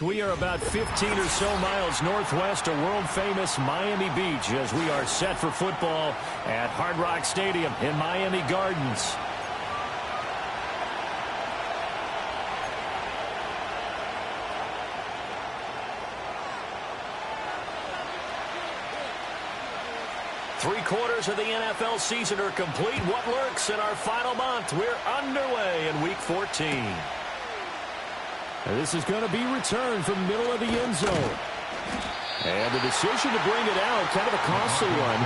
We are about 15 or so miles northwest of world-famous Miami Beach as we are set for football at Hard Rock Stadium in Miami Gardens. Three-quarters of the NFL season are complete. What lurks in our final month? We're underway in Week 14. And this is going to be returned from the middle of the end zone. And the decision to bring it out, kind of a costly one,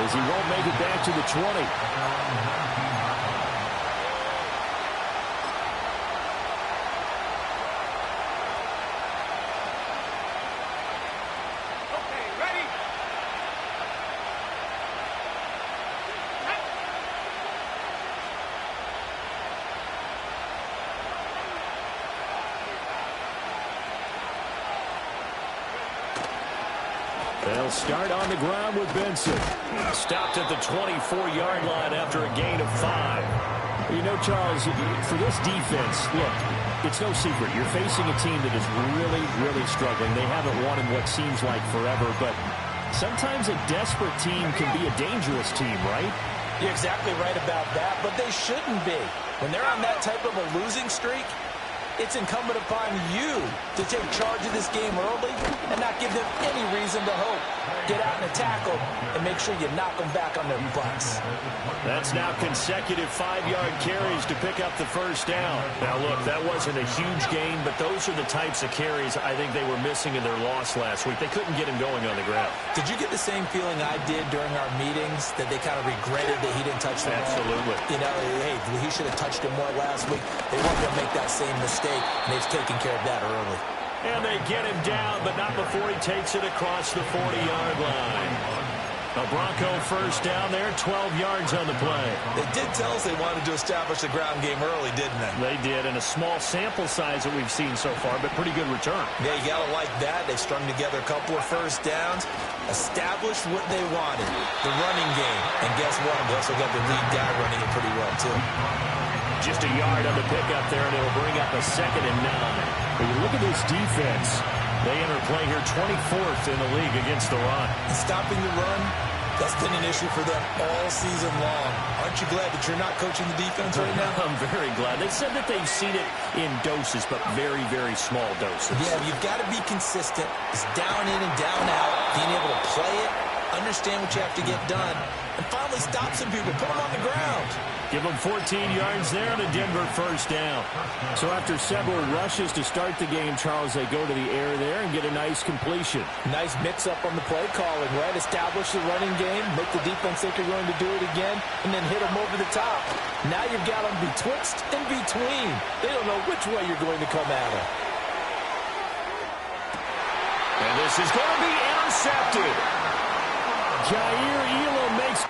as he won't make it back to the 20. They'll start on the ground with Benson. Stopped at the 24-yard line after a gain of 5. You know, Charles, for this defense, look, it's no secret. You're facing a team that is really, really struggling. They haven't won in what seems like forever, but sometimes a desperate team can be a dangerous team, right? You're exactly right about that, but they shouldn't be. When they're on that type of a losing streak, it's incumbent upon you to take charge of this game early and not give them any reason to hope. Get out and tackle and make sure you knock them back on their butts. That's now consecutive 5-yard carries to pick up the first down. Now, look, that wasn't a huge gain, but those are the types of carries I think they were missing in their loss last week. They couldn't get him going on the ground. Did you get the same feeling I did during our meetings, that they kind of regretted that he didn't touch the ball? Absolutely. You know, hey, he should have touched him more last week. They weren't going to make that same mistake, and they've taken care of that early. And they get him down, but not before he takes it across the 40-yard line. A Bronco first down there, 12 yards on the play. They did tell us they wanted to establish the ground game early, didn't they? They did, and a small sample size that we've seen so far, but pretty good return. Yeah, you got to like that. They strung together a couple of first downs, established what they wanted, the running game. And guess what? They also got the lead guy running it pretty well, too. Just a yard on the pickup there, and it'll bring up a 2nd and 9. When you look at this defense, they enter play here 24th in the league against the run. And stopping the run, that's been an issue for them all season long. Aren't you glad that you're not coaching the defense right now? I'm very glad. They said that they've seen it in doses, but very, very small doses. Yeah, you've got to be consistent. It's down in and down out, being able to play it, understand what you have to get done, and finally stop some people, put them on the ground. Give them 14 yards there and a Denver first down. So after several rushes to start the game, Charles, they go to the air there and get a nice completion. Nice mix-up on the play calling, right? Establish the running game, make the defense think you're going to do it again, and then hit them over the top. Now you've got them betwixt and between. They don't know which way you're going to come at them. And this is going to be intercepted. Jair Elam makes...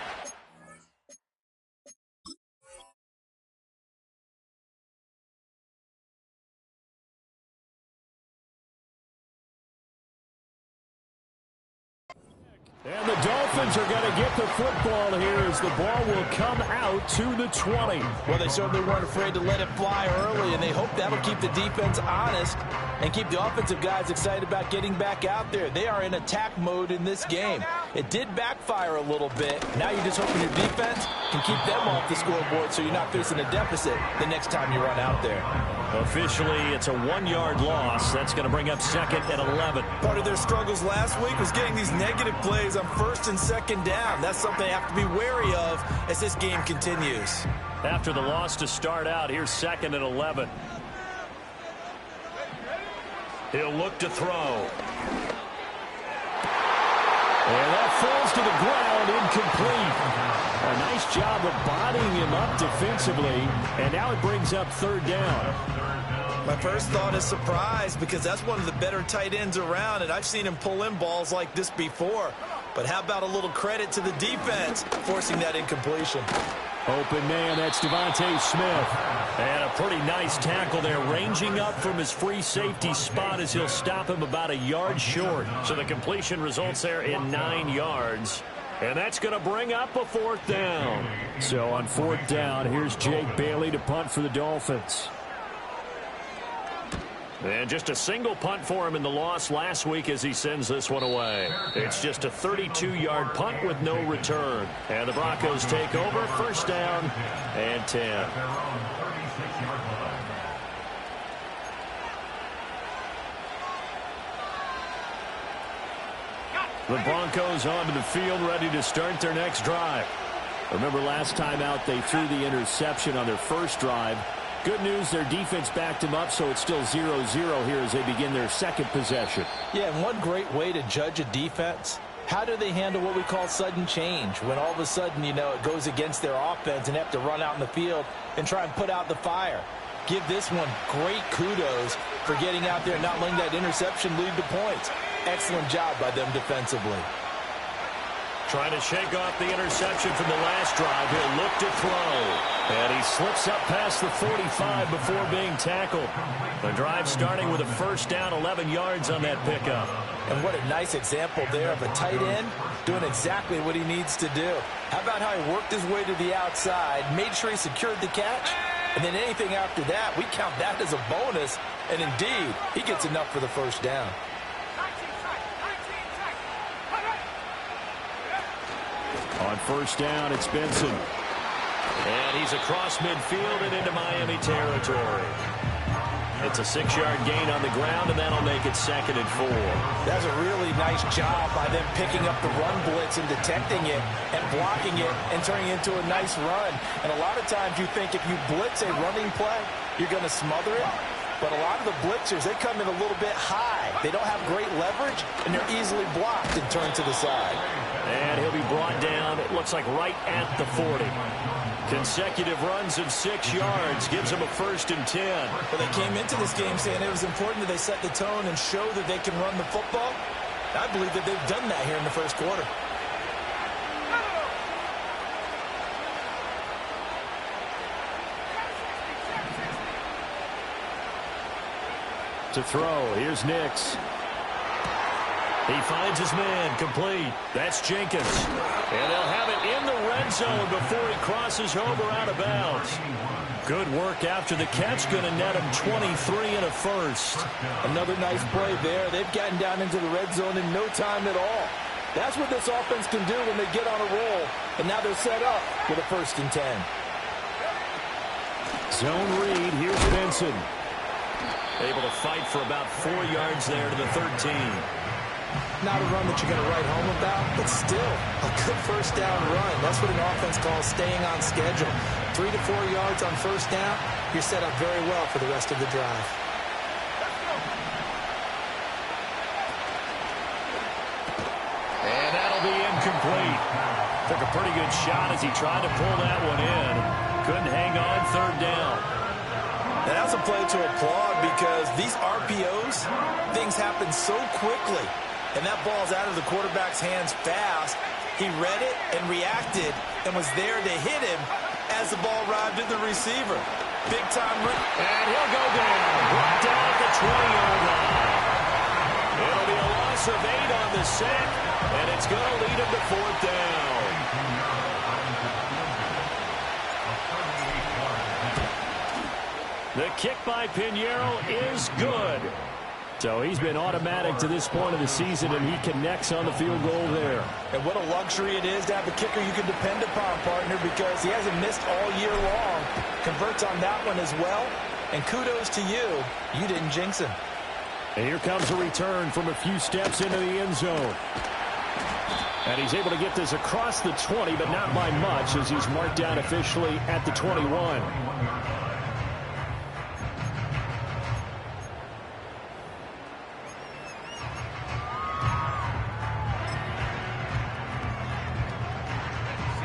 And the Dolphins are going to get the football here as the ball will come out to the 20. Well, they certainly weren't afraid to let it fly early, and they hope that'll keep the defense honest and keep the offensive guys excited about getting back out there. They are in attack mode in this game. It did backfire a little bit. Now you're just hoping your defense can keep them off the scoreboard so you're not facing a deficit the next time you run out there. Officially, it's a 1-yard loss. That's going to bring up 2nd and 11. Part of their struggles last week was getting these negative plays on 1st and 2nd down. That's something they have to be wary of as this game continues. After the loss to start out, here's 2nd and 11. He'll look to throw. And that falls to the ground, incomplete. A nice job of bodying him up defensively, and now it brings up 3rd down. My first thought is surprise, because that's one of the better tight ends around, and I've seen him pull in balls like this before. But how about a little credit to the defense forcing that incompletion? Open man, that's Devontae Smith. And a pretty nice tackle there, ranging up from his free safety spot as he'll stop him about a yard short. So the completion results there in 9 yards. And that's going to bring up a 4th down. So on 4th down, here's Jake Bailey to punt for the Dolphins. And just a single punt for him in the loss last week as he sends this one away. It's just a 32-yard punt with no return. And the Broncos take over, first down and 10. The Broncos onto the field, ready to start their next drive. Remember last time out they threw the interception on their first drive. Good news, their defense backed him up, so it's still 0-0 here as they begin their second possession. Yeah, and one great way to judge a defense, how do they handle what we call sudden change? When all of a sudden, you know, it goes against their offense and have to run out in the field and try and put out the fire. Give this one great kudos for getting out there and not letting that interception lead to points. Excellent job by them defensively. Trying to shake off the interception from the last drive. He'll look to throw. And he slips up past the 45 before being tackled. The drive starting with a first down, 11 yards on that pickup. And what a nice example there of a tight end doing exactly what he needs to do. How about how he worked his way to the outside, made sure he secured the catch, and then anything after that, we count that as a bonus. And indeed, he gets enough for the first down. On first down, it's Benson. And he's across midfield and into Miami territory. It's a 6-yard gain on the ground, and that'll make it 2nd and 4. That's a really nice job by them picking up the run blitz and detecting it and blocking it and turning it into a nice run. And a lot of times you think if you blitz a running play, you're going to smother it. But a lot of the blitzers, they come in a little bit high. They don't have great leverage, and they're easily blocked and turned to the side. And he'll be brought down, it looks like right at the 40. Consecutive runs of 6 yards gives him a 1st and 10. Well, they came into this game saying it was important that they set the tone and show that they can run the football. I believe that they've done that here in the first quarter. To throw, here's Nix. He finds his man, complete. That's Jenkins. And they'll have it in the red zone before he crosses over out of bounds. Good work after the catch, going to net him 23 and a 1st. Another nice play there. They've gotten down into the red zone in no time at all. That's what this offense can do when they get on a roll. And now they're set up with a 1st and 10. Zone read, here's Benson. Able to fight for about 4 yards there to the 13. Not a run that you're going to write home about, but still a good first down run. That's what an offense calls staying on schedule. 3 to 4 yards on first down, you're set up very well for the rest of the drive. And that'll be incomplete. Took a pretty good shot as he tried to pull that one in. Couldn't hang on, 3rd down. And that's a play to applaud because these RPOs, things happen so quickly. And that ball's out of the quarterback's hands fast. He read it and reacted and was there to hit him as the ball arrived at the receiver. Big time. And he'll go down. Brought down at the 20-yard line. It'll be a loss of 8 on the sack, and it's going to lead him to 4th down. The kick by Pinheiro is good. So he's been automatic to this point of the season, and he connects on the field goal there. And what a luxury it is to have a kicker you can depend upon, partner, because he hasn't missed all year long. Converts on that one as well. And kudos to you. You didn't jinx him. And here comes a return from a few steps into the end zone. And he's able to get this across the 20, but not by much, as he's marked down officially at the 21.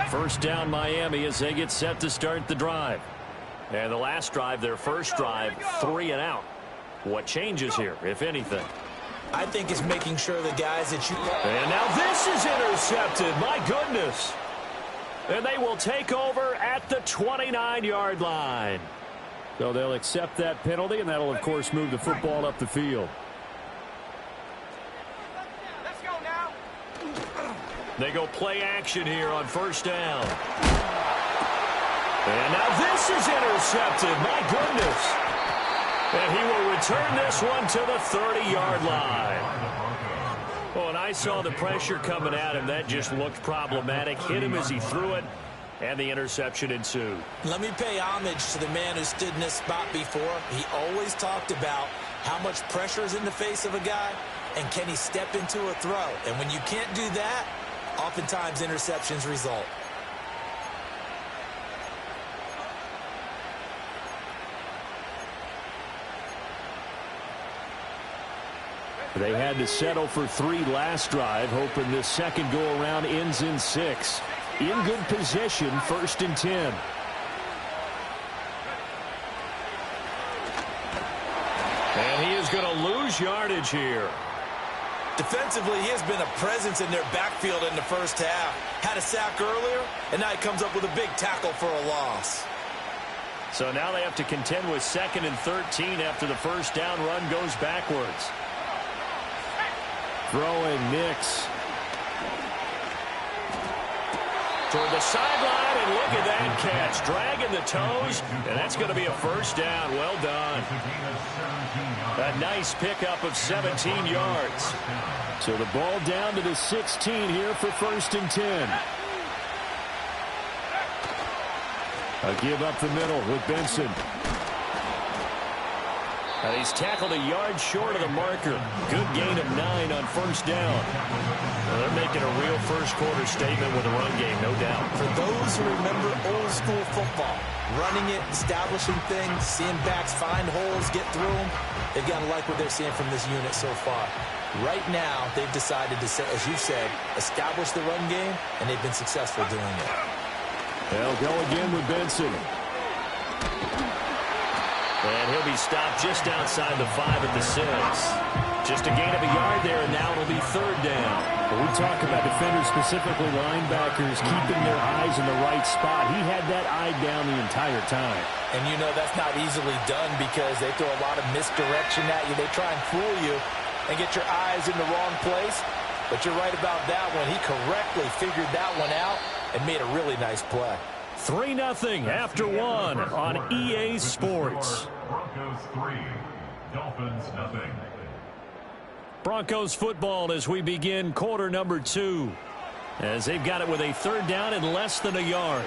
First down Miami as they get set to start the drive. And the last drive, their first drive, 3 and out. What changes here, if anything? I think it's making sure the guys that you... And now this is intercepted. My goodness. And they will take over at the 29-yard line. So they'll accept that penalty, and that'll, of course, move the football up the field. They go play action here on first down. And now this is intercepted. My goodness. And he will return this one to the 30-yard line. Oh, and I saw the pressure coming at him. That just looked problematic. Hit him as he threw it, and the interception ensued. Let me pay homage to the man who stood in this spot before. He always talked about how much pressure is in the face of a guy, and can he step into a throw. And when you can't do that, oftentimes interceptions result. They had to settle for 3 last drive, hoping this second go-around ends in 6. In good position, 1st and 10. And he is going to lose yardage here. Defensively, he has been a presence in their backfield in the first half. Had a sack earlier, and now he comes up with a big tackle for a loss. So now they have to contend with 2nd and 13 after the first down run goes backwards. Throwing Nix. Toward the sideline, and look at that catch. Dragging the toes, and that's going to be a first down. Well done. A nice pickup of 17 yards. So the ball down to the 16 here for 1st and 10. A give up the middle with Benson. He's tackled a yard short of the marker. Good gain of 9 on first down. Well, they're making a real first-quarter statement with a run game, no doubt. For those who remember old-school football, running it, establishing things, seeing backs find holes, get through them, they've got to like what they're seeing from this unit so far. Right now, they've decided to, as you said, establish the run game, and they've been successful doing it. They'll go again with Benson. And he'll be stopped just outside the 5 at the 6. Just a gain of a yard there, and now it'll be 3rd down. When we talk about defenders, specifically linebackers, keeping their eyes in the right spot. He had that eye down the entire time. And you know that's not easily done because they throw a lot of misdirection at you. They try and fool you and get your eyes in the wrong place. But you're right about that one. He correctly figured that one out and made a really nice play. 3-0 after 1 on EA Sports. Broncos 3, Dolphins 0. Broncos football as we begin quarter number 2. As they've got it with a 3rd down and less than a yard.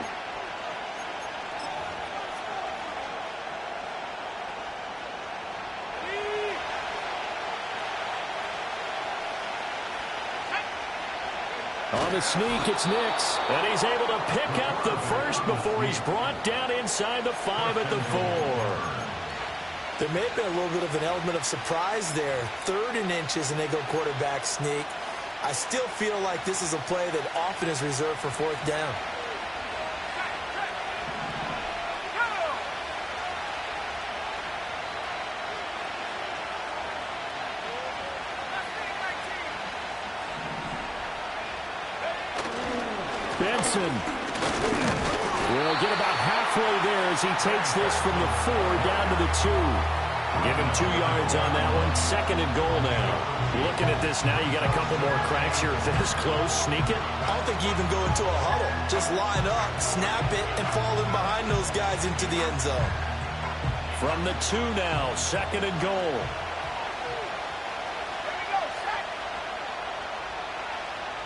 On the sneak, it's Nix. And he's able to pick up the first before he's brought down inside the 5 at the 4. There may have been a little bit of an element of surprise there. 3rd and inches, and they go quarterback sneak. I still feel like this is a play that often is reserved for 4th down. Benson will get about halfway there as he takes this from the 4 down to the 2. Give him 2 yards on that one. 2nd and goal now. Looking at this now, you got a couple more cracks here. This close, sneak it. I don't think you even go into a huddle. Just line up, snap it, and fall in behind those guys into the end zone. From the 2 now, 2nd and goal.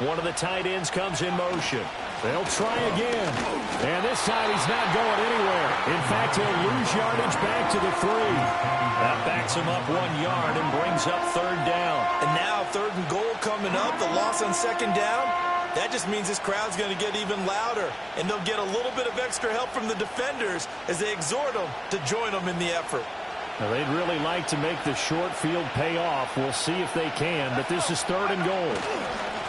One of the tight ends comes in motion. They'll try again. And this time he's not going anywhere. In fact, he'll lose yardage back to the 3. That backs him up 1 yard and brings up 3rd down. And now 3rd and goal coming up. The loss on 2nd down. That just means this crowd's going to get even louder. And they'll get a little bit of extra help from the defenders as they exhort them to join them in the effort. Now, they'd really like to make the short field pay off. We'll see if they can, but this is 3rd and goal.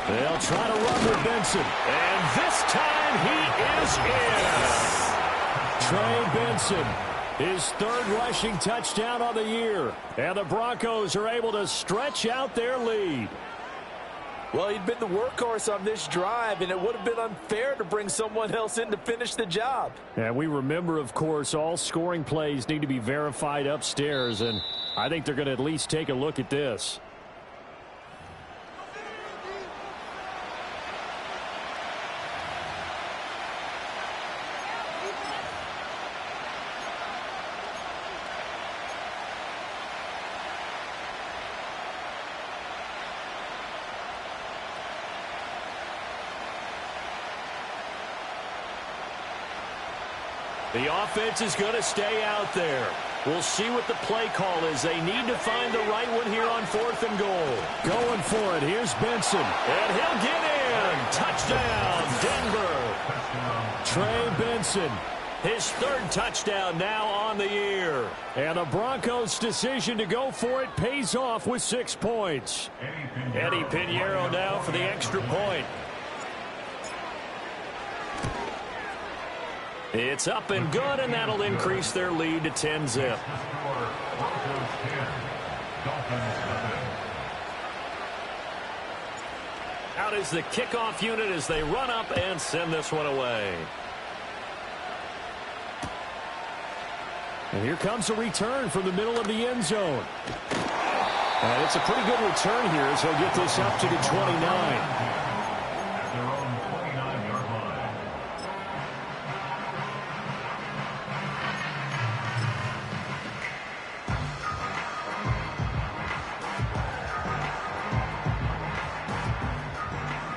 They'll try to run with Benson. And this time he is in. Trey Benson, his 3rd rushing touchdown on the year. And the Broncos are able to stretch out their lead. Well, he'd been the workhorse on this drive, and it would have been unfair to bring someone else in to finish the job. And we remember, of course, all scoring plays need to be verified upstairs, and I think they're going to at least take a look at this. The offense is going to stay out there. We'll see what the play call is. They need to find the right one here on 4th and goal. Going for it. Here's Benson. And he'll get in. Touchdown, Denver. Trey Benson. His 3rd touchdown now on the year. And the Broncos' decision to go for it pays off with 6 points. Eddie Pinheiro now for the extra point. It's up and good, and that'll increase their lead to 10-zip. Out is the kickoff unit as they run up and send this one away. And here comes a return from the middle of the end zone. And it's a pretty good return here as he'll get this up to the 29.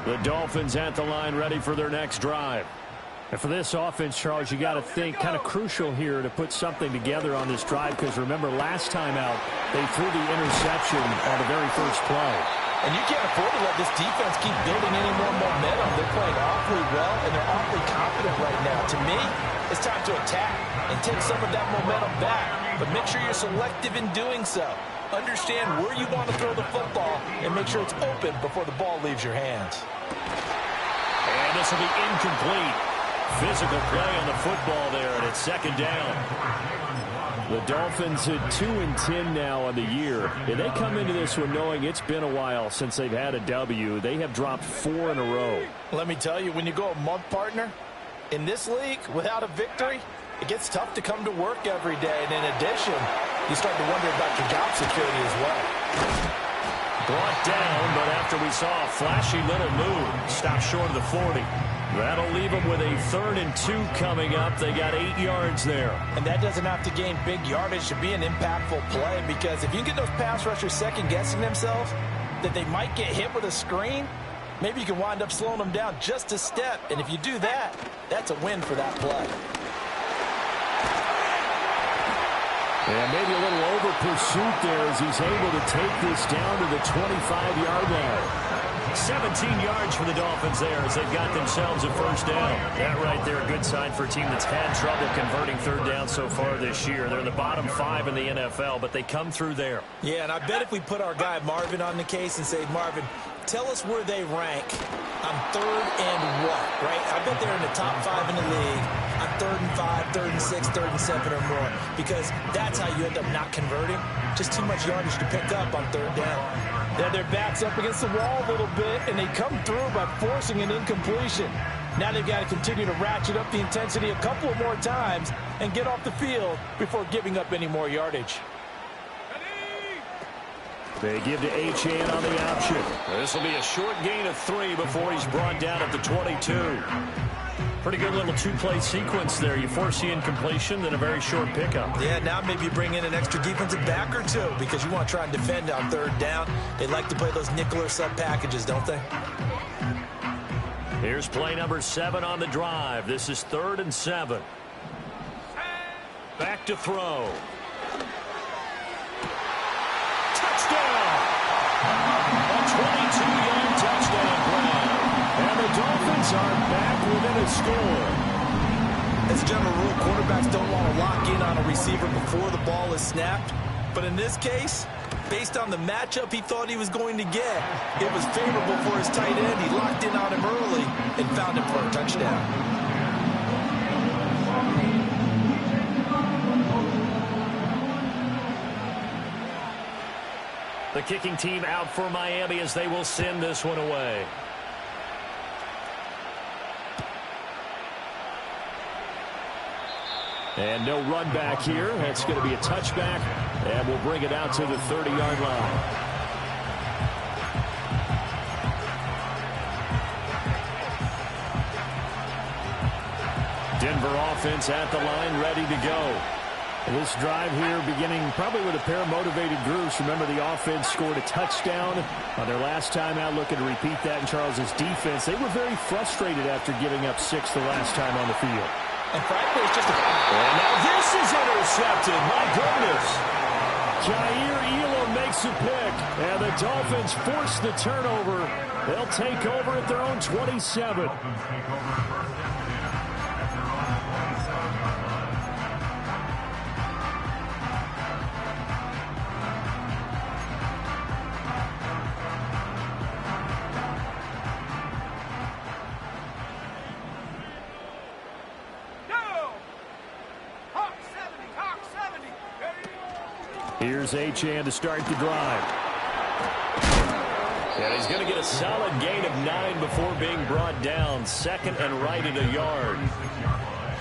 The Dolphins at the line, ready for their next drive. And for this offense, Charles, you got to think kind of crucial here to put something together on this drive, because remember, last time out, they threw the interception on the very first play. And you can't afford to let this defense keep building any more momentum. They're playing awfully well, and they're awfully confident right now. To me, it's time to attack and take some of that momentum back. But make sure you're selective in doing so. Understand where you want to throw the football and make sure it's open before the ball leaves your hands. And this will be incomplete. Physical play on the football there, and it's 2nd down. The Dolphins at 2-10 now on the year. And they come into this one knowing it's been a while since they've had a W. They have dropped 4 in a row. Let me tell you, when you go a month, partner, in this league, without a victory, it gets tough to come to work every day. And in addition, you start to wonder about your job security as well. Brought down, but after we saw a flashy little move, stopped short of the 40. That'll leave them with a 3rd and 2 coming up. They got 8 yards there. And that doesn't have to gain big yardage to be an impactful play, because if you get those pass rushers second-guessing themselves that they might get hit with a screen, maybe you can wind up slowing them down just a step. And if you do that, that's a win for that play. And maybe a little over pursuit there as he's able to take this down to the 25-yard line. 17 yards for the Dolphins there as they've got themselves a 1st down. That right there, a good sign for a team that's had trouble converting 3rd down so far this year. They're in the bottom 5 in the NFL, but they come through there. Yeah, and I bet if we put our guy Marvin on the case and say, Marvin, tell us where they rank on 3rd and what, right? I bet they're in the top 5 in the league on 3rd and 5, 3rd and 6, 3rd and 7 or more, because that's how you end up not converting. Just too much yardage to pick up on 3rd down. Now their back's up against the wall a little bit, and they come through by forcing an incompletion. Now they've got to continue to ratchet up the intensity a couple of more times and get off the field before giving up any more yardage. They give to Achane on the option. This will be a short gain of 3 before he's brought down at the 22. Pretty good little 2-play sequence there. You force the incompletion, then a very short pickup. Yeah, now maybe you bring in an extra defensive back or 2 because you want to try and defend on 3rd down. They like to play those nickel or sub packages, don't they? Here's play number 7 on the drive. This is 3rd and 7. Back to throw. Touchdown! A 22-yard touchdown grab. And the Dolphins are back within a score. As a general rule, quarterbacks don't want to lock in on a receiver before the ball is snapped. But in this case, based on the matchup he thought he was going to get, it was favorable for his tight end. He locked in on him early and found him for a touchdown. The kicking team out for Miami as they will send this one away. And no run back here. That's going to be a touchback, and we'll bring it out to the 30-yard line. Denver offense at the line, ready to go. This drive here beginning probably with a pair of motivated groups. Remember, the offense scored a touchdown on their last time out. Looking to repeat that in Charles's defense. They were very frustrated after giving up 6 the last time on the field. And frankly, it's just a... And now this is intercepted. My goodness. Jair Elam makes a pick, and the Dolphins force the turnover. They'll take over at their own 27. Here's Achane to start the drive. And he's going to get a solid gain of 9 before being brought down. Second and right at a yard.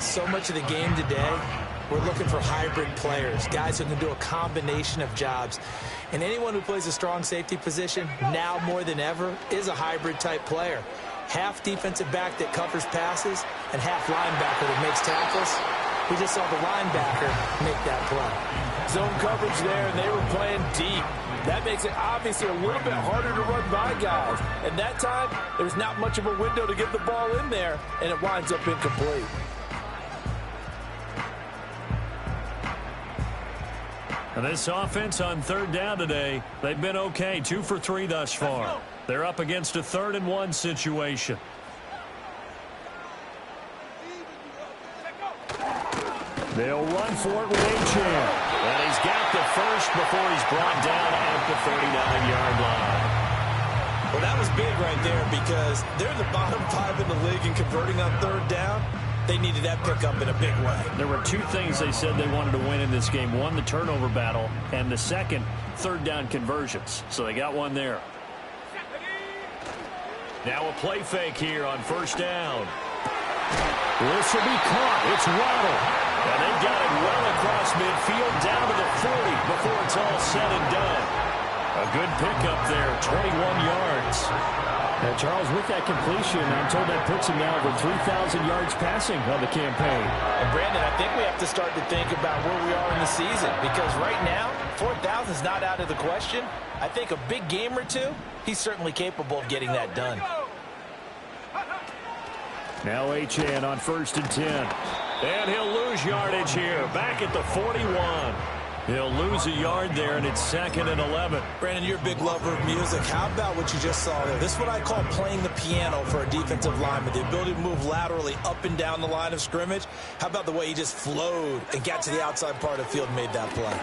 So much of the game today, we're looking for hybrid players, guys who can do a combination of jobs. And anyone who plays a strong safety position, now more than ever, is a hybrid type player. Half defensive back that covers passes and half linebacker that makes tackles. We just saw the linebacker make that play. Zone coverage there, and they were playing deep. That makes it obviously a little bit harder to run by guys. And that time, there's not much of a window to get the ball in there, and it winds up incomplete. And this offense on third down today, they've been okay, 2 for 3 thus far. They're up against a 3rd and 1 situation. They'll run for it with Achane. And he's got the first before he's brought down at the 39-yard line. Well, that was big right there because they're the bottom 5 in the league in converting on third down. They needed that pickup in a big way. There were 2 things they said they wanted to win in this game. One, the turnover battle, and the second, third down conversions. So they got one there. Now a play fake here on first down. This will be caught. It's Waddle. And they got it well across midfield down to the 40 before it's all said and done. A good pickup there, 21 yards. Now, Charles, with that completion, I'm told that puts him now over 3,000 yards passing on the campaign. And, Brandon, I think we have to start to think about where we are in the season because right now, 4,000 is not out of the question. I think a big game or two, he's certainly capable of getting that done. Now Achane on 1st and 10. And he'll lose yardage here, back at the 41. He'll lose a yard there, and it's 2nd and 11. Brandon, you're a big lover of music. How about what you just saw there? This is what I call playing the piano for a defensive lineman, the ability to move laterally up and down the line of scrimmage. How about the way he just flowed and got to the outside part of the field and made that play?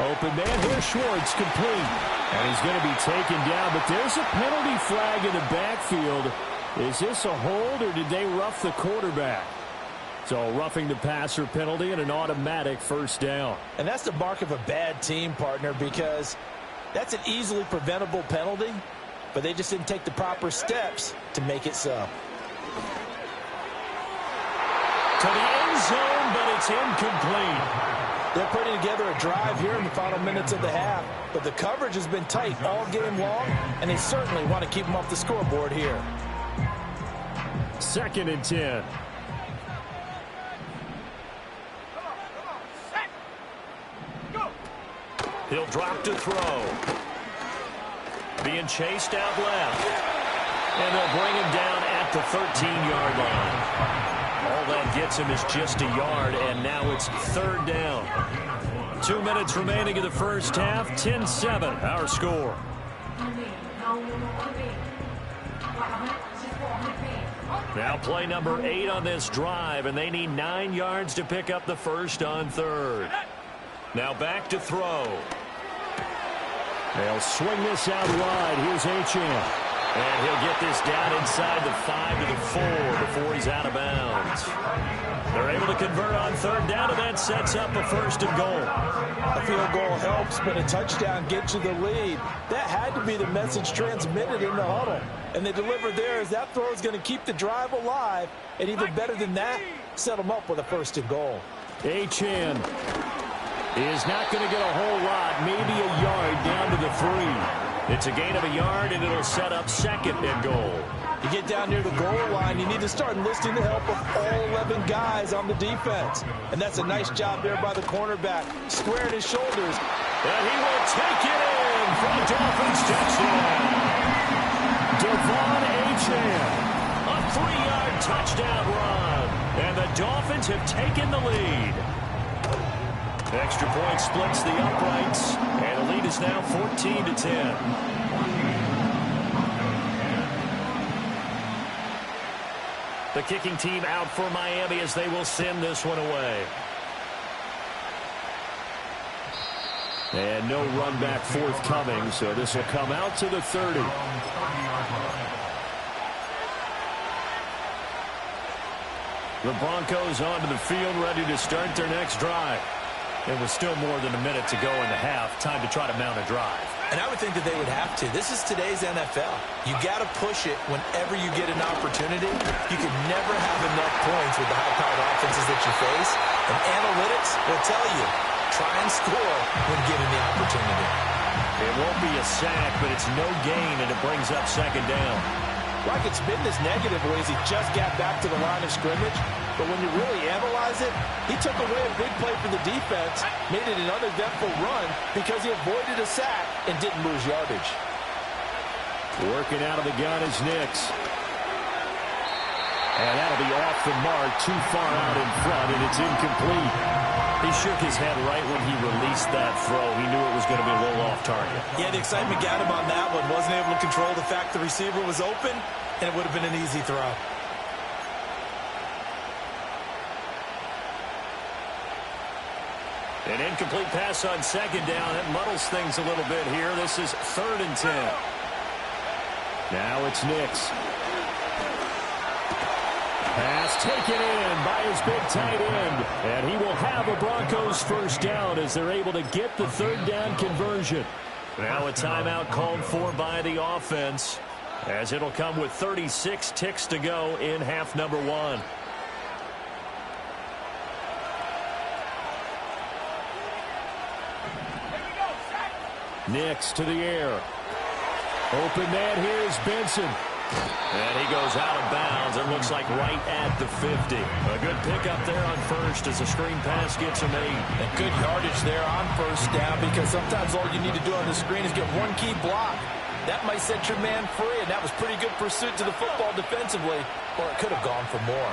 Open man here, Schwartz, complete. And he's going to be taken down, but there's a penalty flag in the backfield. Is this a hold, or did they rough the quarterback? So roughing the passer penalty and an automatic first down. And that's the mark of a bad team, partner, because that's an easily preventable penalty, but they just didn't take the proper steps to make it so. To the end zone, but it's incomplete. They're putting together a drive here in the final minutes of the half, but the coverage has been tight all game long, and they certainly want to keep them off the scoreboard here. 2nd and 10. He'll drop to throw. Being chased out left. And they'll bring him down at the 13-yard line. All that gets him is just a yard, and now it's 3rd down. 2 minutes remaining in the first half. 10-7, our score. Now play number 8 on this drive, and they need 9 yards to pick up the first on 3rd. Now back to throw. They'll swing this out wide. Here's Achane. And he'll get this down inside the 5 to the 4 before he's out of bounds. They're able to convert on 3rd down, and that sets up a 1st and goal. A field goal helps, but a touchdown gets you the lead. That had to be the message transmitted in the huddle. And they delivered there as that throw is going to keep the drive alive. And even better than that, set them up with a 1st and goal. Achane is not going to get a whole lot, maybe a yard down to the 3. It's a gain of a yard, and it'll set up 2nd and goal. You get down near the goal line, you need to start enlisting the help of all 11 guys on the defense. And that's a nice job there by the cornerback, squaring his shoulders. And he will take it in for the Dolphins touchdown. Devon Achane. A 3-yard touchdown run. Dolphins have taken the lead. Extra point splits the uprights, and the lead is now 14-10. The kicking team out for Miami as they will send this one away. And no run back forthcoming, so this will come out to the 30. The Broncos onto the field, ready to start their next drive. It was still more than a minute to go in the half. Time to try to mount a drive. And I would think that they would have to. This is today's NFL. You got to push it whenever you get an opportunity. You can never have enough points with the high-powered offenses that you face. And analytics will tell you, try and score when given the opportunity. It won't be a sack, but it's no gain, and it brings up second down. Well, I could spin this negatively as he just got back to the line of scrimmage. But when you really analyze it, he took away a big play for the defense, made it an uneventful run because he avoided a sack and didn't lose yardage. Working out of the gun is Nix. And that'll be off the mark, too far out in front, and it's incomplete. He shook his head right when he released that throw. He knew it was going to be a little off target. Yeah, the excitement got him on that one. Wasn't able to control the fact the receiver was open, and it would have been an easy throw. An incomplete pass on second down. It muddles things a little bit here. This is 3rd and 10. Now it's Nix. Pass taken in by his big tight end. And he will have a Broncos first down as they're able to get the 3rd down conversion. Now a timeout called for by the offense, as it'll come with 36 ticks to go in half number 1. Nix to the air. Open man, here's Benson. And he goes out of bounds. It looks like right at the 50. A good pickup there on first as a screen pass gets him 8. And good yardage there on first down, because sometimes all you need to do on the screen is get one key block. That might set your man free, and that was pretty good pursuit to the football defensively, or it could have gone for more.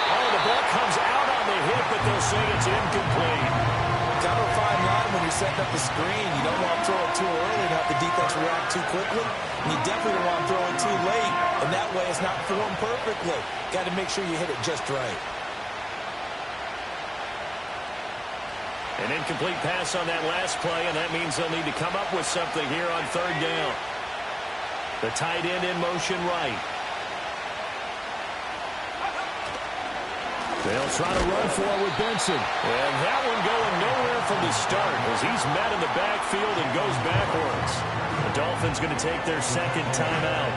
Oh, the ball comes out on the hit, but they'll say it's incomplete. Got a fine line when you're setting up the screen. You don't want to throw it too early and have the defense react too quickly. And you definitely don't want to throw it too late, and that way it's not formed perfectly. Got to make sure you hit it just right. An incomplete pass on that last play, and that means they'll need to come up with something here on 3rd down. The tight end in motion right. They'll try to run for it with Benson. And that one going nowhere from the start as he's met in the backfield and goes backwards. The Dolphins going to take their second timeout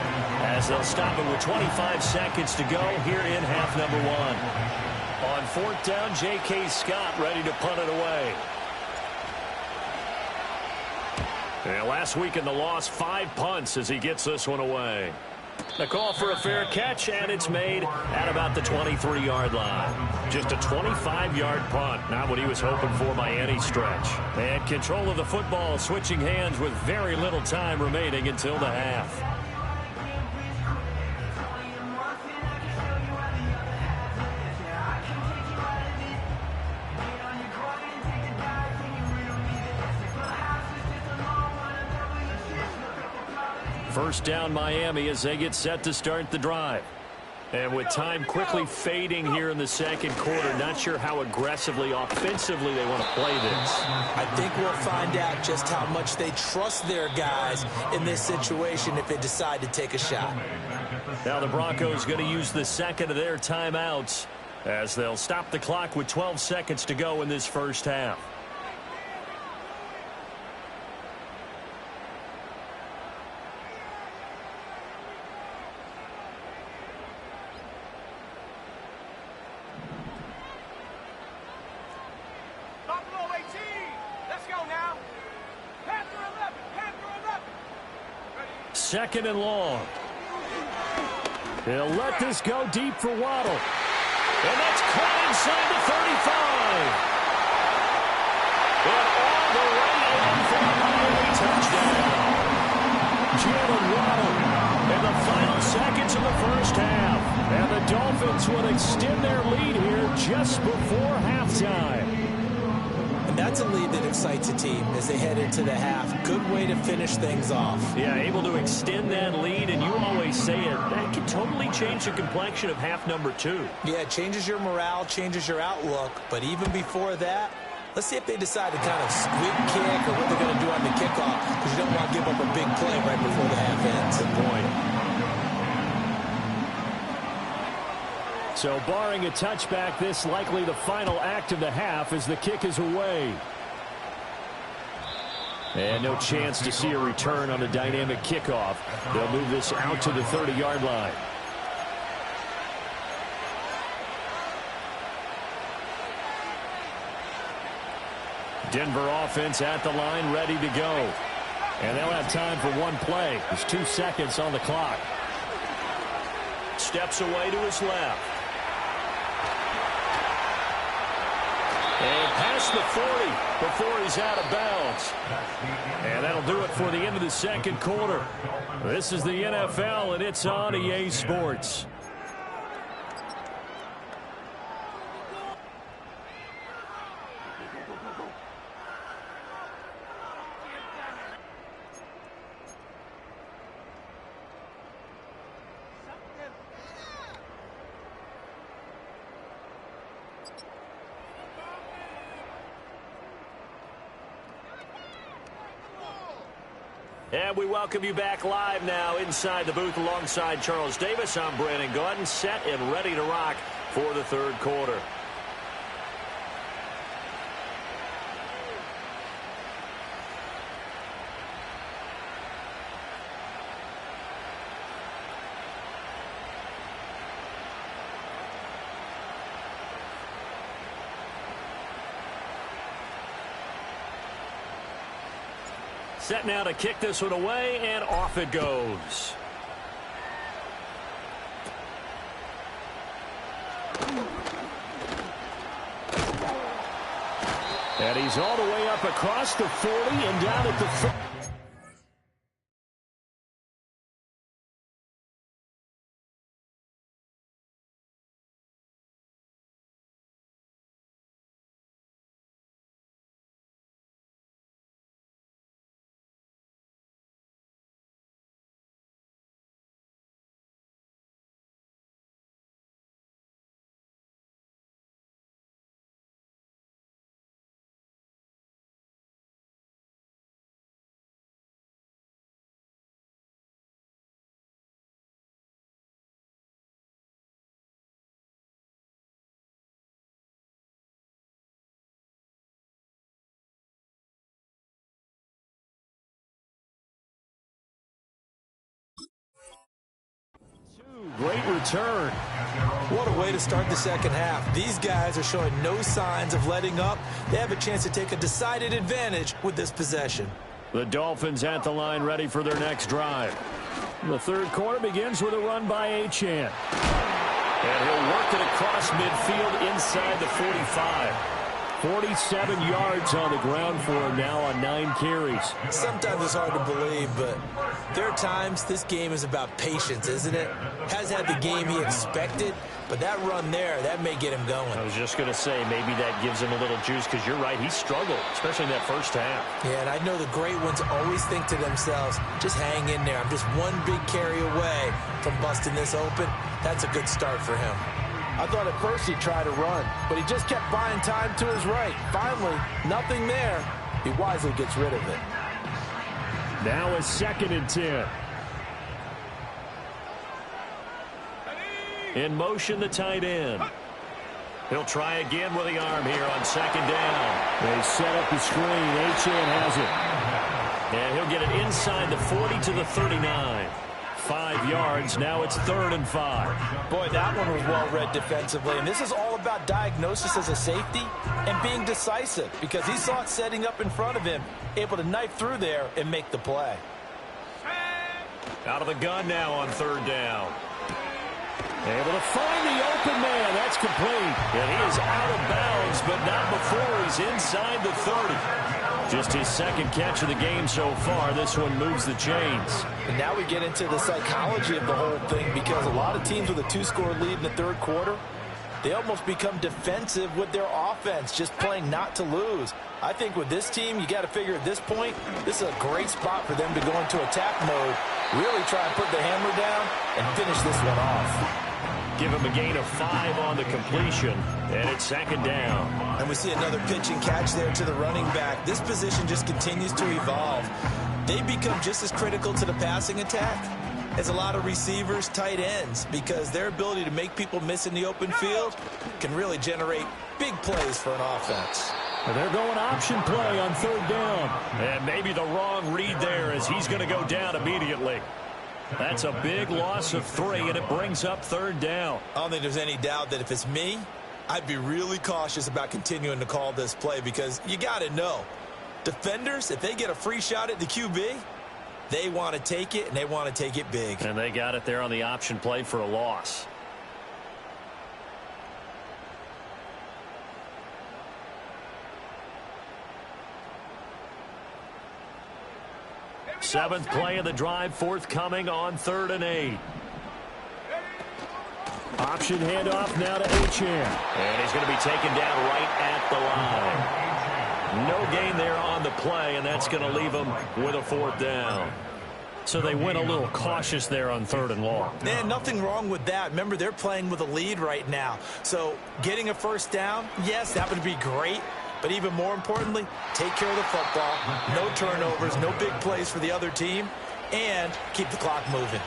as they'll stop it with 25 seconds to go here in half number 1. On 4th down, J.K. Scott ready to punt it away. And last week in the loss, 5 punts as he gets this one away. The call for a fair catch, and it's made at about the 23-yard line. Just a 25-yard punt, not what he was hoping for by any stretch. And control of the football switching hands with very little time remaining until the half. First down Miami as they get set to start the drive. And with time quickly fading here in the second quarter, not sure how aggressively, offensively they want to play this. I think we'll find out just how much they trust their guys in this situation if they decide to take a shot. Now the Broncos going to use the second of their timeouts as they'll stop the clock with 12 seconds to go in this first half. Second and long. He'll let this go deep for Waddle. And that's caught inside the 35. And all the way in for a Miami touchdown. Jalen Waddle. And In the final seconds of the first half. And the Dolphins will extend their lead here just before halftime. And that's a lead that excites a team as they head into the half. Good way to finish things off. Yeah, able to extend that lead, and you always say it, that can totally change the complexion of half number 2. Yeah, it changes your morale, changes your outlook. But even before that, let's see if they decide to kind of squib kick or what they're going to do on the kickoff, because you don't want to give up a big play right before the half ends. Good point. So barring a touchback, this likely the final act of the half as the kick is away. And no chance to see a return on a dynamic kickoff. They'll move this out to the 30-yard line. Denver offense at the line, ready to go. And they'll have time for one play. There's 2 seconds on the clock. Steps away to his left. And past the 40 before he's out of bounds. And that'll do it for the end of the second quarter. This is the NFL, and it's on EA Sports. And we welcome you back live now inside the booth alongside Charles Davis. I'm Brandon Gordon, set and ready to rock for the third quarter. Set now to kick this one away, and off it goes. And he's all the way up across the 40 and down at the 30. Great return. What a way to start the second half. These guys are showing no signs of letting up. They have a chance to take a decided advantage with this possession. The Dolphins at the line, ready for their next drive. The third quarter begins with a run by Achane. And he'll work it across midfield inside the 45. 47 yards on the ground for him now on 9 carries. Sometimes it's hard to believe, but there are times this game is about patience, isn't it? Has had the game he expected, but that run there, that may get him going. I was just going to say, maybe that gives him a little juice, because you're right, he struggled, especially in that first half. Yeah, and I know the great ones always think to themselves, just hang in there. I'm just one big carry away from busting this open. That's a good start for him. I thought at first he'd try to run, but he just kept buying time to his right. Finally, nothing there. He wisely gets rid of it. Now a 2nd and 10. In motion, the tight end. He'll try again with the arm here on 2nd down. They set up the screen. Achane has it. And he'll get it inside the 40 to the 39. 5 yards. Now it's 3rd and 5. Boy, that one was well read defensively. And this is all about diagnosis as a safety and being decisive, because he saw it setting up in front of him, able to knife through there and make the play. Out of the gun now on 3rd down. Able to find the open man. That's complete. And he is out of bounds, but not before he's inside the 30. Just his second catch of the game so far. This one moves the chains. And now we get into the psychology of the whole thing, because a lot of teams with a 2-score lead in the third quarter, they almost become defensive with their offense, just playing not to lose. I think with this team, you got to figure at this point, this is a great spot for them to go into attack mode, really try and put the hammer down and finish this one off. Give him a gain of 5 on the completion, and it's second down. And we see another pitch and catch there to the running back. This position just continues to evolve. They become just as critical to the passing attack as a lot of receivers, tight ends, because their ability to make people miss in the open field can really generate big plays for an offense. And they're going option play on third down. And maybe the wrong read there, as he's going to go down immediately. That's a big loss of 3, and it brings up third down. I don't think there's any doubt that if it's me, I'd be really cautious about continuing to call this play, because you got to know, defenders, if they get a free shot at the QB, they want to take it, and they want to take it big. And they got it there on the option play for a loss. Seventh play of the drive, forthcoming on 3rd and 8. Option handoff now to Achane. And he's going to be taken down right at the line. No gain there on the play, and that's going to leave him with a 4th down. So they went a little cautious there on 3rd and long. Man, nothing wrong with that. Remember, they're playing with a lead right now. So getting a 1st down, yes, that would be great. But even more importantly, take care of the football, no turnovers, no big plays for the other team, and keep the clock moving.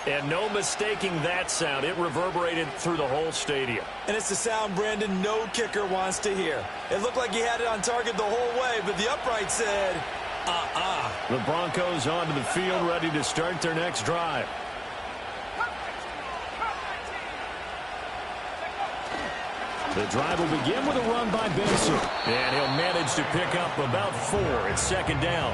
And no mistaking that sound. It reverberated through the whole stadium. And it's the sound, Brandon, no kicker wants to hear. It looked like he had it on target the whole way, but the upright said, The Broncos onto the field, ready to start their next drive. The drive will begin with a run by Benson. And he'll manage to pick up about 4. It's second down.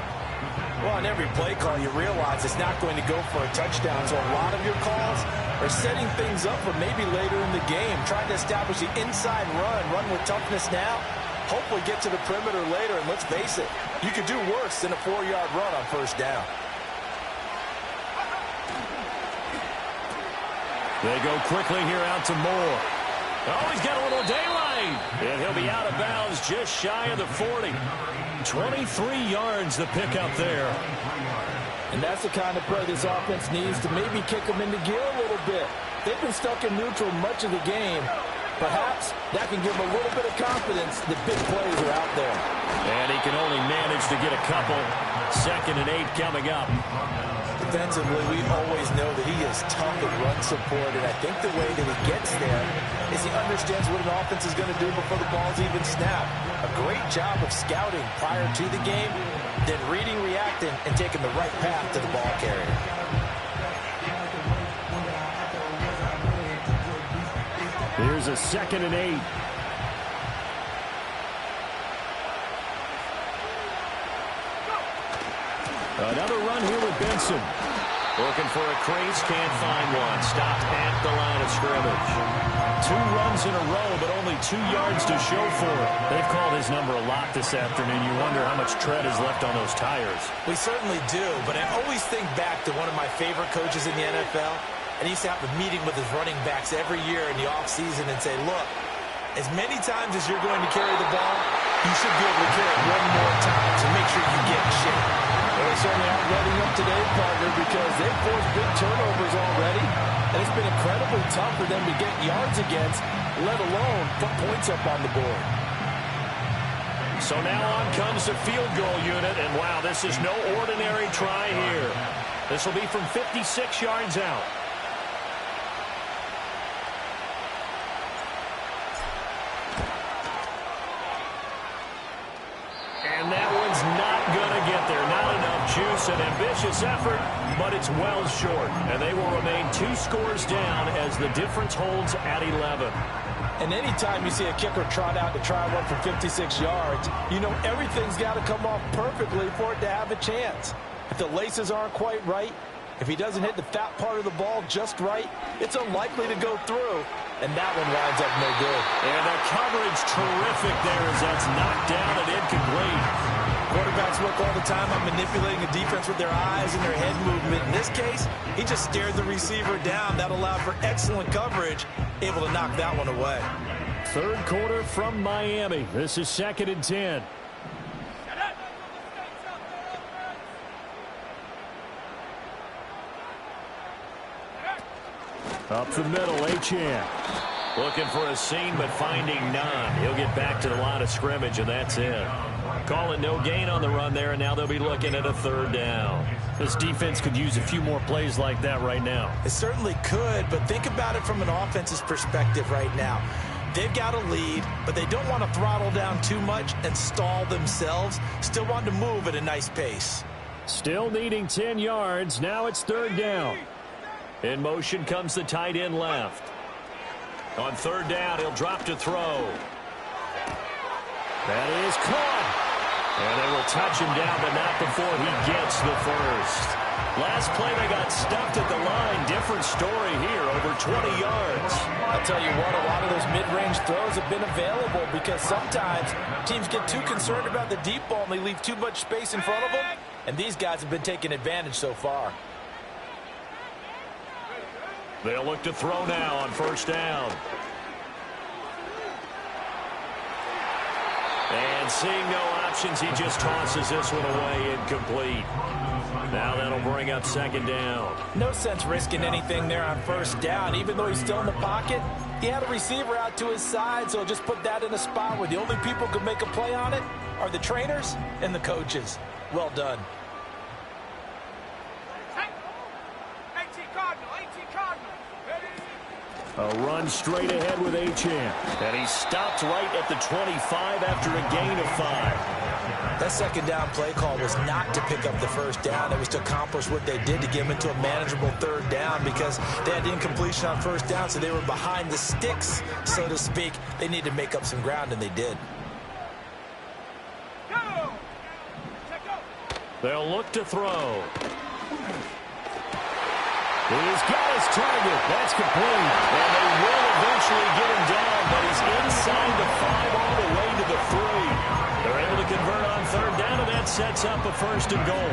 Well, on every play call, you realize it's not going to go for a touchdown. So a lot of your calls are setting things up for maybe later in the game, trying to establish the inside run with toughness now, hopefully get to the perimeter later. And let's face it, you could do worse than a 4-yard run on 1st down. They go quickly here out to Moore. Oh, he's got a little daylight. And he'll be out of bounds just shy of the 40. 23 yards the pickup there. And that's the kind of play this offense needs to maybe kick them into gear a little bit. They've been stuck in neutral much of the game. Perhaps that can give them a little bit of confidence that big plays are out there. And he can only manage to get a couple. 2nd and 8 coming up. Defensively, we always know that he is tough at run support, and I think the way that he gets there is he understands what an offense is going to do before the ball's even snapped. A great job of scouting prior to the game, then reading, reacting, and taking the right path to the ball carrier. Here's a 2nd and 8. Another run here with Benson. Looking for a crease, can't find one. Stopped at the line of scrimmage. 2 runs in a row, but only 2 yards to show for it. They've called his number a lot this afternoon. You wonder how much tread is left on those tires. We certainly do, but I always think back to one of my favorite coaches in the NFL, and he used to have a meeting with his running backs every year in the offseason and say, look, as many times as you're going to carry the ball, you should be able to carry it one more time, so make sure you get in shape. Well, they certainly aren't letting up today, partner, because they've forced big turnovers already, and it's been incredibly tough for them to get yards against, let alone put points up on the board. So now on comes the field goal unit, and wow, this is no ordinary try here. This will be from 56 yards out. And that one's not going to get there. Not enough juice, an ambitious effort, but it's well short. And they will remain 2 scores down as the difference holds at 11. And anytime you see a kicker trot out to try one for 56 yards, you know everything's got to come off perfectly for it to have a chance. If the laces aren't quite right, if he doesn't hit the fat part of the ball just right, it's unlikely to go through. and that one winds up no good. And the coverage terrific there as that's knocked down and incomplete. Quarterbacks work all the time on manipulating a defense with their eyes and their head movement. In this case, he just stared the receiver down. That allowed for excellent coverage, able to knock that one away. Third quarter from Miami. This is 2nd and 10. Up the middle, Achane. Looking for a seam, but finding none. He'll get back to the line of scrimmage, and that's it. Calling no gain on the run there, and now they'll be looking at a 3rd down. This defense could use a few more plays like that right now. It certainly could, but think about it from an offense's perspective right now. They've got a lead, but they don't want to throttle down too much and stall themselves. Still want to move at a nice pace. Still needing 10 yards. Now it's 3rd down. In motion comes the tight end left. On 3rd down, he'll drop to throw. That is caught. And they will touch him down, but not before he gets the first. Last play, they got stuffed at the line. Different story here, over 20 yards. I'll tell you what, a lot of those mid-range throws have been available because sometimes teams get too concerned about the deep ball and they leave too much space in front of them. And these guys have been taking advantage so far. They'll look to throw now on 1st down. And seeing no options, he just tosses this one away, incomplete. Now that'll bring up 2nd down. No sense risking anything there on 1st down. Even though he's still in the pocket, he had a receiver out to his side, so just put that in a spot where the only people who can make a play on it are the trainers and the coaches. Well done. A run straight ahead with Achane. And he stopped right at the 25 after a gain of 5. That 2nd down play call was not to pick up the 1st down. It was to accomplish what they did to get him into a manageable 3rd down because they had incompletion on 1st down, so they were behind the sticks, so to speak. They needed to make up some ground, and they did. They'll look to throw. He's got his target. That's complete. And they will eventually get him down, but he's inside the 5 all the way to the 3. They're able to convert on 3rd down, and that sets up a 1st and goal.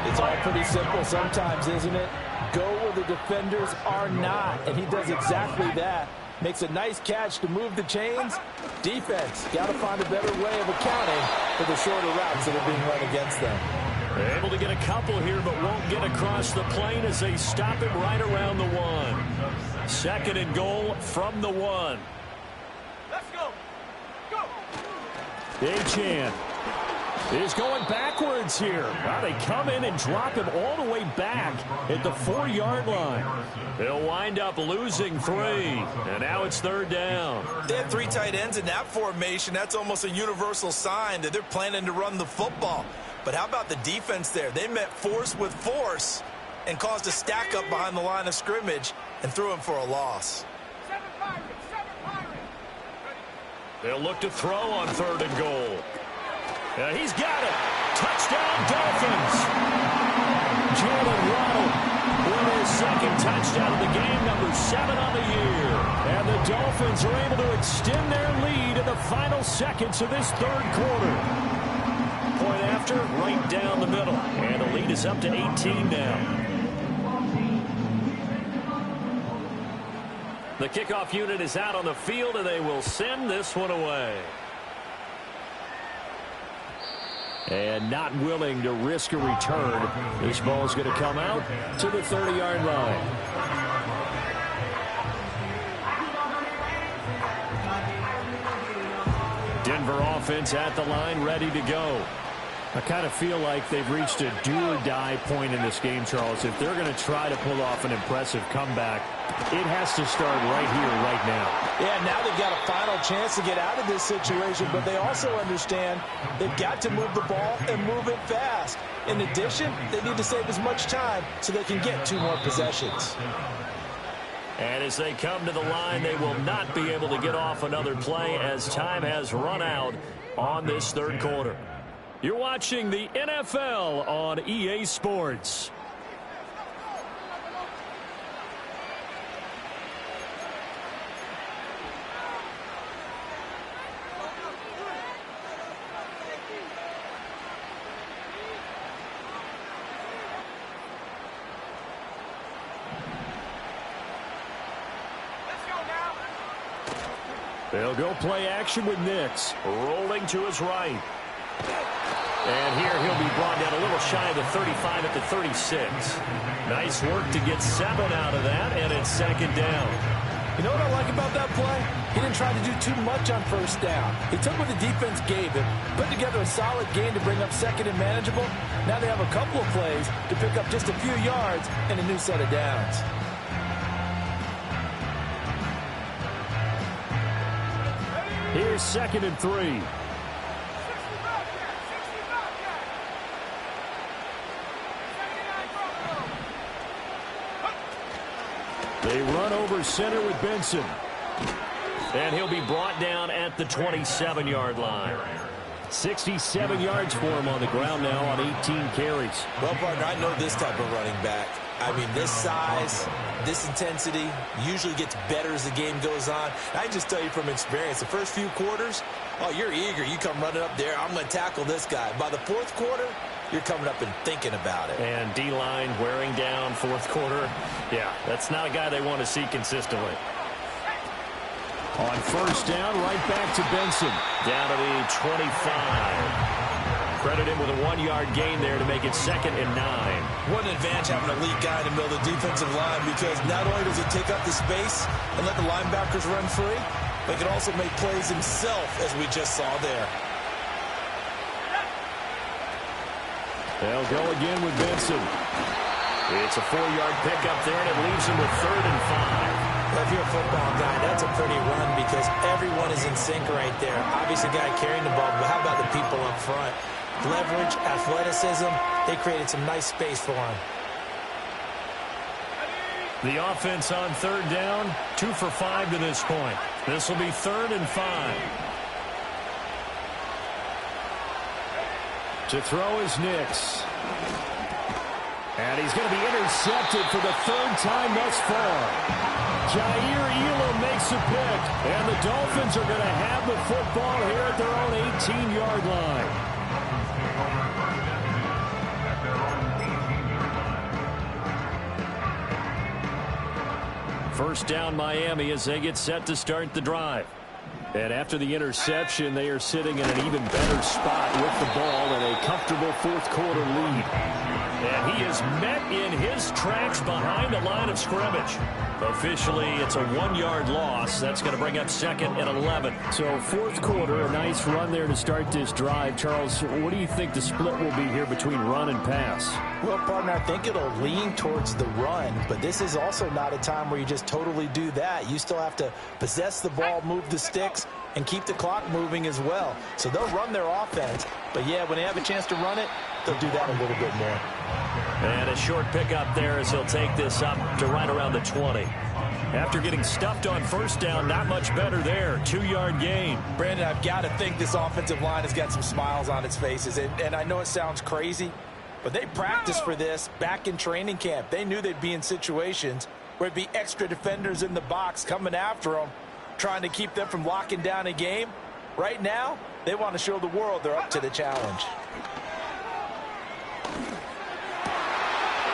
It's all pretty simple sometimes, isn't it? Go where the defenders are not, and he does exactly that. Makes a nice catch to move the chains. Defense got to find a better way of accounting for the shorter routes that are being run against them. They're able to get a couple here, but won't get across the plane as they stop him right around the 1. 2nd and goal from the 1. Let's go. Go. Achane is going backwards here. Now they come in and drop him all the way back at the 4-yard line. They'll wind up losing 3, and now it's 3rd down. They had 3 tight ends in that formation. That's almost a universal sign that they're planning to run the football. But how about the defense there? They met force with force and caused a stack up behind the line of scrimmage and threw him for a loss. 7 Pirates, 7 Pirates. They'll look to throw on 3rd and goal. He's got it. Touchdown, Dolphins. Jalen Waddle with his 2nd touchdown of the game, number 7 on the year. And the Dolphins are able to extend their lead in the final seconds of this 3rd quarter. Point after, right down the middle. And the lead is up to 18 now. The kickoff unit is out on the field, and they will send this one away. And not willing to risk a return. This ball is going to come out to the 30-yard line. Denver offense at the line, ready to go. I kind of feel like they've reached a do-or-die point in this game, Charles. If they're going to try to pull off an impressive comeback, it has to start right here, right now. Yeah, now they've got a final chance to get out of this situation, but they also understand they've got to move the ball and move it fast. In addition, they need to save as much time so they can get 2 more possessions. And as they come to the line, they will not be able to get off another play as time has run out on this 3rd quarter. You're watching the NFL on EA Sports. They'll go play action with Nix. Rolling to his right. And here he'll be brought down a little shy of the 35 at the 36. Nice work to get 7 out of that, and it's second down. You know what I like about that play? He didn't try to do too much on first down. He took what the defense gave him, put together a solid game to bring up second and manageable. Now they have a couple of plays to pick up just a few yards and a new set of downs. Here's 2nd and 3. They run over center with Benson. And he'll be brought down at the 27-yard line. 67 yards for him on the ground now on 18 carries. Well, partner, I know this type of running back. I mean, this size, this intensity usually gets better as the game goes on. I just tell you from experience, the first few quarters, oh, you're eager. You come running up there, I'm going to tackle this guy. By the fourth quarter, you're coming up and thinking about it. And D-line wearing down fourth quarter. Yeah, that's not a guy they want to see consistently. On first down, right back to Benson. Down to the 25. Credit him with a 1-yard gain there to make it 2nd and 9. What an advantage having an elite guy in the middle of the defensive line, because not only does he take up the space and let the linebackers run free, but he can also make plays himself, as we just saw there. They'll go again with Benson. It's a 4-yard pickup there, and it leaves him with 3rd and 5. Well, if you're a football guy, that's a pretty run because everyone is in sync right there. Obviously, the guy carrying the ball, but how about the people up front? Leverage, athleticism, they created some nice space for him. The offense on 3rd down, 2 for 5 to this point. This will be 3rd and 5. To throw is Nix. And he's going to be intercepted for the 3rd time thus far. Jair Elam makes a pick, and the Dolphins are going to have the football here at their own 18-yard line. First down Miami as they get set to start the drive. And after the interception, they are sitting in an even better spot with the ball and a comfortable fourth quarter lead. And he is met in his tracks behind the line of scrimmage. Officially, it's a 1-yard loss. That's going to bring up 2nd and 11. So fourth quarter, a nice run there to start this drive. Charles, what do you think the split will be here between run and pass? Well, partner, I think it'll lean towards the run, but this is also not a time where you just totally do that. You still have to possess the ball, move the sticks, and keep the clock moving as well. So they'll run their offense, but yeah, when they have a chance to run it, they'll do that a little bit more. And a short pickup there as he'll take this up to right around the 20. After getting stuffed on first down, not much better there. 2-yard gain. Brandon, I've got to think this offensive line has got some smiles on its faces. And I know it sounds crazy, but they practiced for this back in training camp. They knew they'd be in situations where it'd be extra defenders in the box coming after them, trying to keep them from locking down a game. Right now, they want to show the world they're up to the challenge.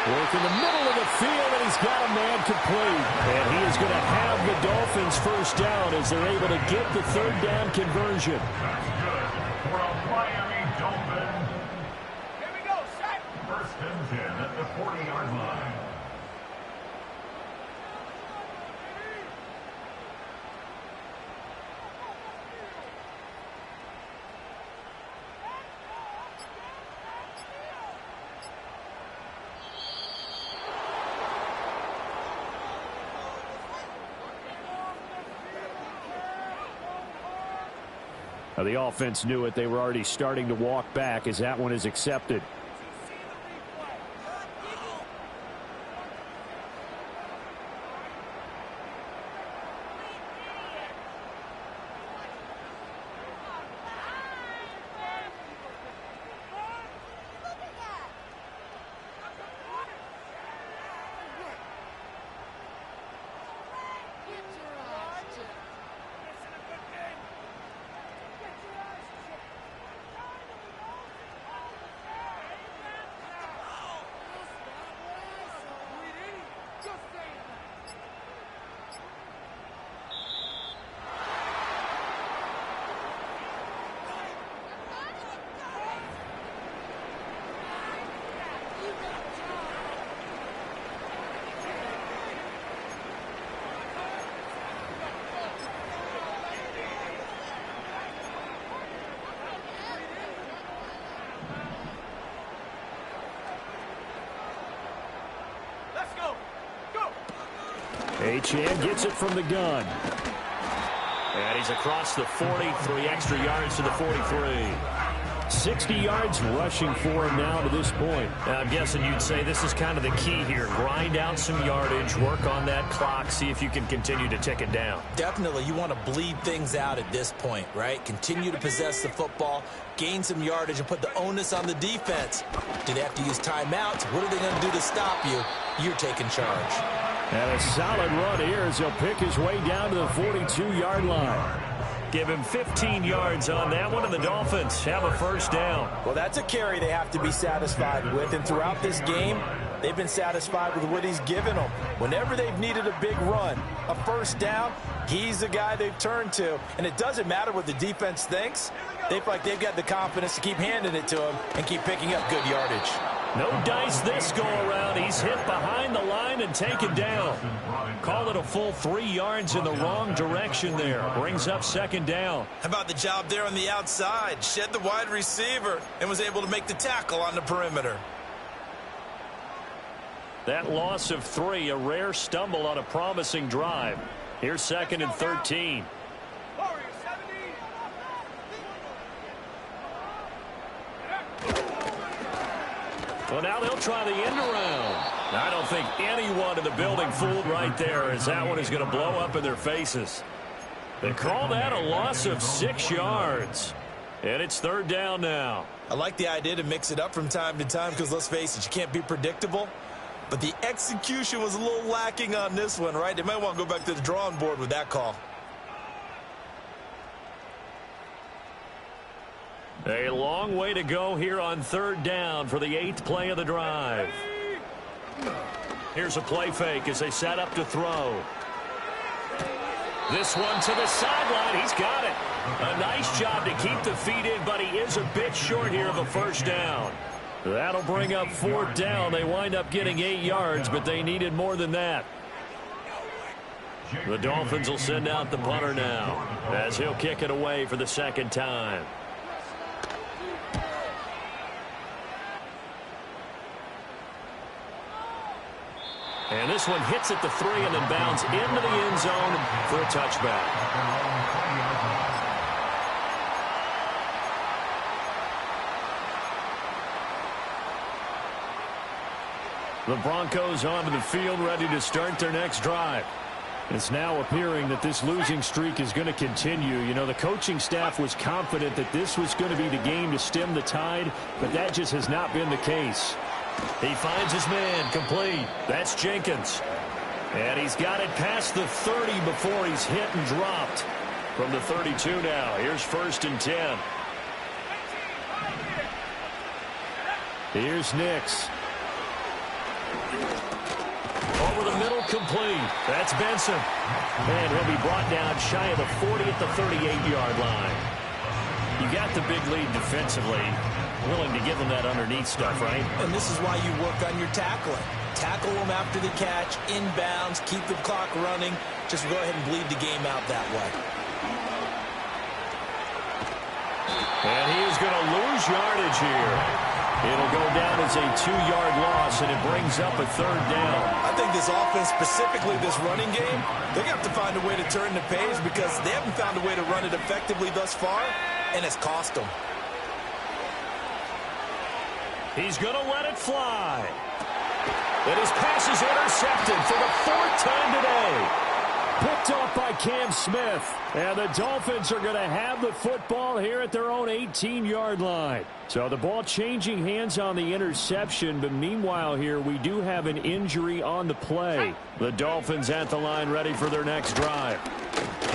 Work in the middle of the field, and he's got a man complete. And he is going to have the Dolphins first down as they're able to get the 3rd down conversion. That's good for a Miami Dolphins. Here we go, set. 1st and 10 at the 40-yard line. Now, the offense knew it. They were already starting to walk back as that one is accepted. Achane gets it from the gun. And he's across the 40, 3 extra yards to the 43. 60 yards rushing for him now to this point. I'm guessing you'd say this is kind of the key here. Grind out some yardage, work on that clock, see if you can continue to tick it down. Definitely, you want to bleed things out at this point, right? Continue to possess the football, gain some yardage, and put the onus on the defense. Do they have to use timeouts? What are they going to do to stop you? You're taking charge. And a solid run here as he'll pick his way down to the 42-yard line. Give him 15 yards on that one, and the Dolphins have a first down. Well, that's a carry they have to be satisfied with, and throughout this game, they've been satisfied with what he's given them. Whenever they've needed a big run, a first down, he's the guy they've turned to, and it doesn't matter what the defense thinks. They feel like they've got the confidence to keep handing it to him and keep picking up good yardage. No dice this go-around. He's hit behind the line and taken down. Call it a full 3 yards in the wrong direction there. Brings up second down. How about the job there on the outside? Shed the wide receiver and was able to make the tackle on the perimeter. That loss of 3, a rare stumble on a promising drive. Here's 2nd and 13. Well, now they'll try the end around. I don't think anyone in the building fooled right there, as that one is going to blow up in their faces. They call that a loss of 6 yards. And it's 3rd down now. I like the idea to mix it up from time to time because, let's face it, you can't be predictable. But the execution was a little lacking on this one, right? They might want to go back to the drawing board with that call. A long way to go here on 3rd down for the 8th play of the drive. Here's a play fake as they set up to throw. This one to the sideline. He's got it. A nice job to keep the feet in, but he is a bit short here of a first down. That'll bring up 4th down. They wind up getting 8 yards, but they needed more than that. The Dolphins will send out the punter now as he'll kick it away for the 2nd time. And this one hits at the 3 and then bounds into the end zone for a touchback. The Broncos onto the field, ready to start their next drive. It's now appearing that this losing streak is going to continue. You know, the coaching staff was confident that this was going to be the game to stem the tide, but that just has not been the case. He finds his man complete. That's Jenkins. And he's got it past the 30 before he's hit and dropped. From the 32 now, here's 1st and 10. Here's Nix. Over the middle, complete. That's Benson. And he'll be brought down shy of the 40 at the 38-yard line. You got the big lead defensively. Willing to give them that underneath stuff, right? And this is why you work on your tackling. Tackle them after the catch, inbounds, keep the clock running. Just go ahead and bleed the game out that way. And he is going to lose yardage here. It'll go down as a 2-yard loss, and it brings up a 3rd down. I think this offense, specifically this running game, they're going to have to find a way to turn the page because they haven't found a way to run it effectively thus far, and it's cost them. He's going to let it fly. And his pass is intercepted for the 4th time today. Picked off by Cam Smith. And the Dolphins are going to have the football here at their own 18-yard line. So the ball changing hands on the interception, but meanwhile here we do have an injury on the play. The Dolphins at the line ready for their next drive.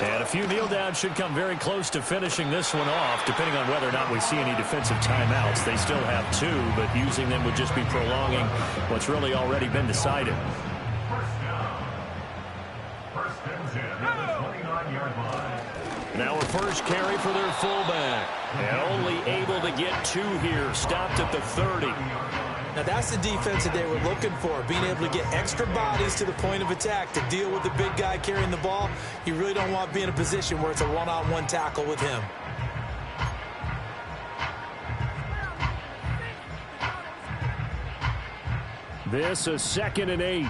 And a few kneel downs should come very close to finishing this one off, depending on whether or not we see any defensive timeouts. They still have 2, but using them would just be prolonging what's really already been decided. Now a first carry for their fullback. And only able to get 2 here. Stopped at the 30. Now that's the defense that they were looking for, being able to get extra bodies to the point of attack to deal with the big guy carrying the ball. You really don't want to be in a position where it's a one-on-one tackle with him. This is 2nd and 8.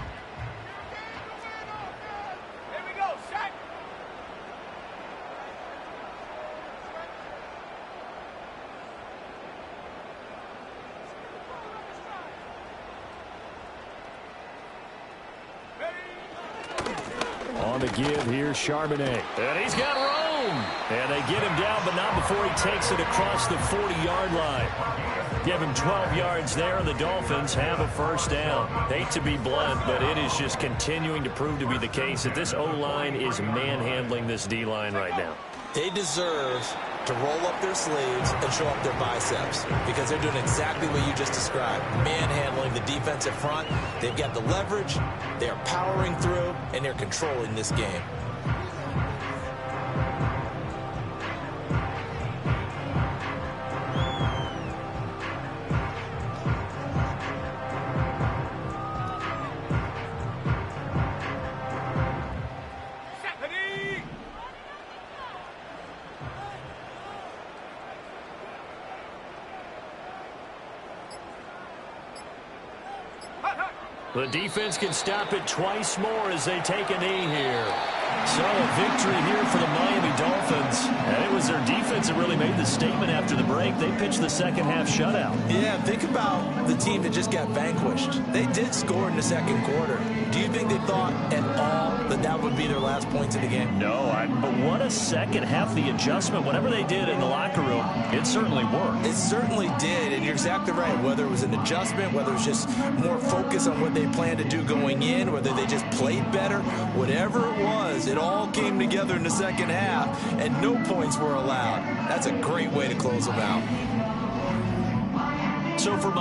on the give here, Charbonnet. And he's got room. And they get him down, but not before he takes it across the 40-yard line. Give him 12 yards there, and the Dolphins have a first down. Hate to be blunt, but it is just continuing to prove to be the case that this O-line is manhandling this D-line right now. They deserve to roll up their sleeves and show up their biceps because they're doing exactly what you just described. Manhandling the defensive front. They've got the leverage. They're powering through, and they're controlling this game. The defense can stop it twice more as they take a knee here. So a victory here for the Miami Dolphins. And it was their defense that really made the statement after the break. They pitched the second half shutout. Yeah, think about the team that just got vanquished. They did score in the second quarter. Do you think they thought at all that that would be their last points of the game? No, but what a second half. The adjustment, whatever they did in the locker room, it certainly worked. It certainly did, and you're exactly right. Whether it was an adjustment, whether it was just more focus on what they planned to do going in, whether they just played better, whatever it was, it all came together in the second half, and no points were allowed. That's a great way to close them out. So for